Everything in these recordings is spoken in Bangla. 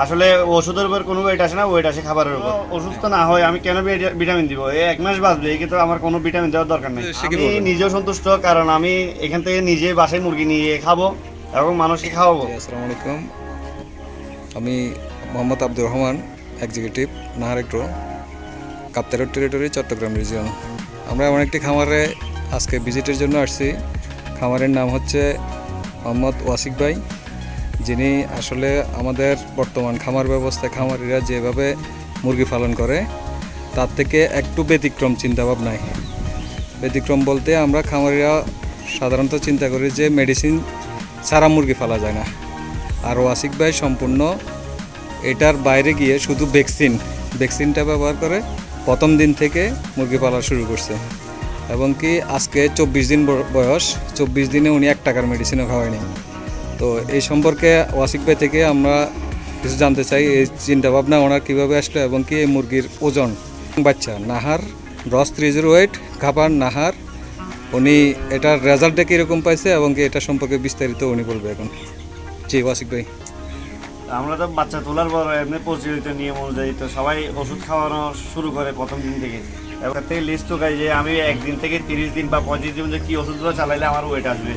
আসলে ওষুধের উপর কোনো ওয়েট আসে না, ওয়েট আসে খাবারের উপর। অসুস্থ না হয় আমি কেন ভিটামিন দিব? এই 1 মাস বাঁচবে, কিন্তু আমার কোনো ভিটামিন দেওয়ার দরকার নেই। আমি নিজেও সন্তুষ্ট, কারণ আমি এখান থেকে নিজে বাসায় মুরগি নিয়ে খাবো এবং মানুষকে খাওয়াবো। আসসালামু আলাইকুম, আমি Mohammad Abdur Rahman, executive Nahar agro, Kaptai territory, Chattogram region. আমরা এমন একটি খামারে আজকে ভিজিটের জন্য আসছি। খামারের নাম হচ্ছে মোহাম্মদ ওয়াসিক ভাই, যিনি আসলে আমাদের বর্তমান খামার ব্যবস্থায় খামারিরা যেভাবে মুরগি পালন করে তার থেকে একটু ব্যতিক্রম চিন্তাভাবনায়। ব্যতিক্রম বলতে আমরা খামারিরা সাধারণত চিন্তা করি যে মেডিসিন ছাড়া মুরগি পালা যায় না, আর ওয়াসিক ভাই সম্পূর্ণ এটার বাইরে গিয়ে শুধু ভ্যাকসিনটা ব্যবহার করে প্রথম দিন থেকে মুরগি পালা শুরু করছে, এবং কি আজকে 24 দিন বয়স। 24 দিনে উনি 1 টাকার মেডিসিনও খাওয়ায়নি। তো এই সম্পর্কে ওয়াসিক ভাই থেকে আমরা কিছু জানতে চাই, এই চিন্তাভাবনা ওনার কীভাবে আসলো, এবং কি এই মুরগির ওজন। বাচ্চা নাহার গ্রস 308 খাবার নাহার, উনি এটার রেজাল্টটা কীরকম পাইছে এবং কি এটা সম্পর্কে বিস্তারিত উনি বলবে এখন। জি ওয়াসিক ভাই। আমরা তো বাচ্চা তোলার পর এমনি প্রচলিত নিয়ম অনুযায়ী তো সবাই ওষুধ খাওয়ানো শুরু করে প্রথম দিন থেকে। এবার থেকে লিস্ট তো গাই যে আমি 1 দিন থেকে 30 দিন বা 35 দিন যে কী ওষুধগুলো চালাইলে আমার ওয়েট আসবে।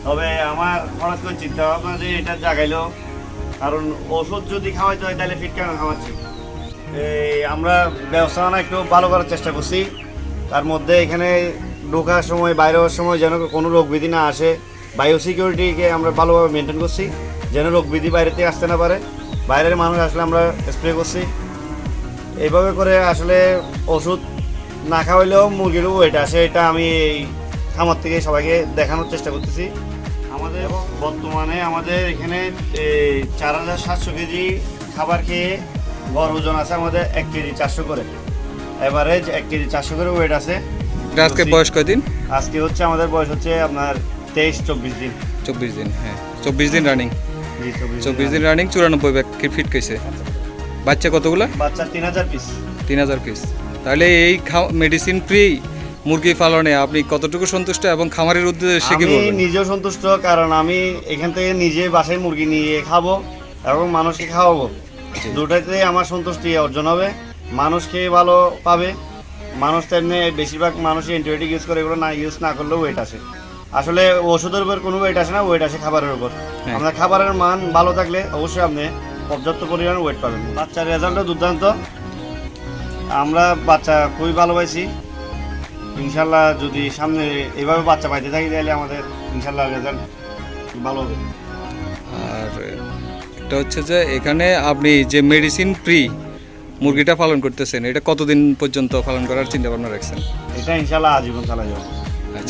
তবে আমার হঠাৎ করে চিন্তা ভাবনা যে এটা জাগাইলো, কারণ ওষুধ যদি খাওয়াইতে হয় তাহলে ফিট কেন খাওয়াচ্ছি। এই আমরা ব্যবস্থাপনা একটু ভালো করার চেষ্টা করছি, তার মধ্যে এখানে ঢোকার সময় বাইরে হওয়ার সময় যেন কোনো রোগ বিধি না আসে। বায়োসিকিউরিটিকে আমরা ভালোভাবে মেনটেন করছি, যেন রোগ বিধি বাইরে থেকে আসতে না পারে। বাইরের মানুষ আসলে আমরা স্প্রে করছি। এইভাবে করে আসলে ওষুধ না খাওয়াইলেও মুরগির ওয়েট আসে, এটা আমি এই খামার থেকে সবাইকে দেখানোর চেষ্টা করতেছি। আমাদের বর্তমানে আমাদের এখানে 4700 কেজি খাবার খেয়ে গড় ওজন আছে আমাদের 1 কেজি 400 করে, এভারেজ 1 কেজি 400 করে ওয়েট আছে। আজকে বয়স কয়দিন? আজকে হচ্ছে আমাদের বয়স হচ্ছে আপনার 23-24 দিন। 24 দিন, হ্যাঁ 24 দিন রানিং। জি 24 দিন রানিং, 94 ফিট কেছে। বাচ্চা কতগুলো? বাচ্চা 3000 পিস। 3000 পিস। তাহলে এই মেডিসিন ফ্রি মুরগি পালনে আপনি কতটুকু সন্তুষ্ট এবং খামারের উদ্দেশ্যে কি আমি বলবেন? নিজেও সন্তুষ্ট, কারণ আমি এখান থেকে নিজে বাসায় মুরগি নিয়ে খাবো এবং মানুষকে খাওয়াবো। দুটাতে আমার সন্তুষ্টি অর্জন হবে। মানুষ খেয়ে ভালো পাবে। মানুষ তো এমনি বেশিরভাগ মানুষই অ্যান্টিবায়োটিক ইউজ করে, এগুলো না ইউজ না করলেও ওয়েট আসে। আসলে ওষুধের উপর কোনো ওয়েট আসে না, ওয়েট আসে খাবারের উপর। আমরা খাবারের মান ভালো থাকলে অবশ্যই আপনি পর্যাপ্ত পরিমাণে ওয়েট পাবেন। বাচ্চার রেজাল্টও দুর্দান্ত, আমরা বাচ্চা খুবই ভালো পাইছি। ইনশাল্লাহ যদি সামনে এভাবে বাচ্চা পাইতে থাকি তাহলে আমাদের ইনশাল্লাহ রেজাল্ট ভালো হবে। আর এটা হচ্ছে যে এখানে আপনি যে মেডিসিন ফ্রি মুরগিটা পালন করতেছেন, এটা কতদিন পর্যন্ত পালন করার চিন্তা ভাবনা রাখছেন? এটা ইনশাল্লাহ আজীবন চালা যাবে,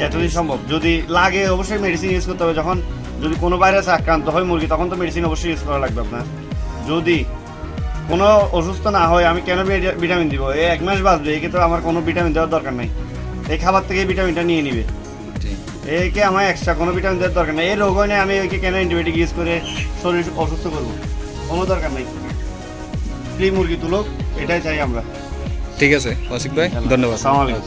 যতদিন সম্ভব। যদি লাগে অবশ্যই মেডিসিন ইউজ করতে হবে। যখন যদি কোনো ভাইরাসে আক্রান্ত হয় মুরগি, তখন তো মেডিসিন অবশ্যই ইউজ করা লাগবে আপনার। যদি কোনো অসুস্থ না হয় আমি কেন ভিটামিন দিব? এই 1 মাস বাঁচবে, একে তো আমার কোনো ভিটামিন দেওয়ার দরকার নেই। এই খাবার থেকে ভিটামিনটা নিয়ে নিবে, একে আমার এক্সট্রা কোনো ভিটামিন দেওয়ার দরকার নেই। এই রোগ হয় না, আমি ওইকে কেন অ্যান্টিবায়োটিক ইউজ করে শরীর অসুস্থ করবো? কোনো দরকার নেই। ফ্রি মুরগি তুলুক, এটাই চাই আমরা। ঠিক আছে ওয়াসিক ভাই, ধন্যবাদ। আসসালামু আলাইকুম।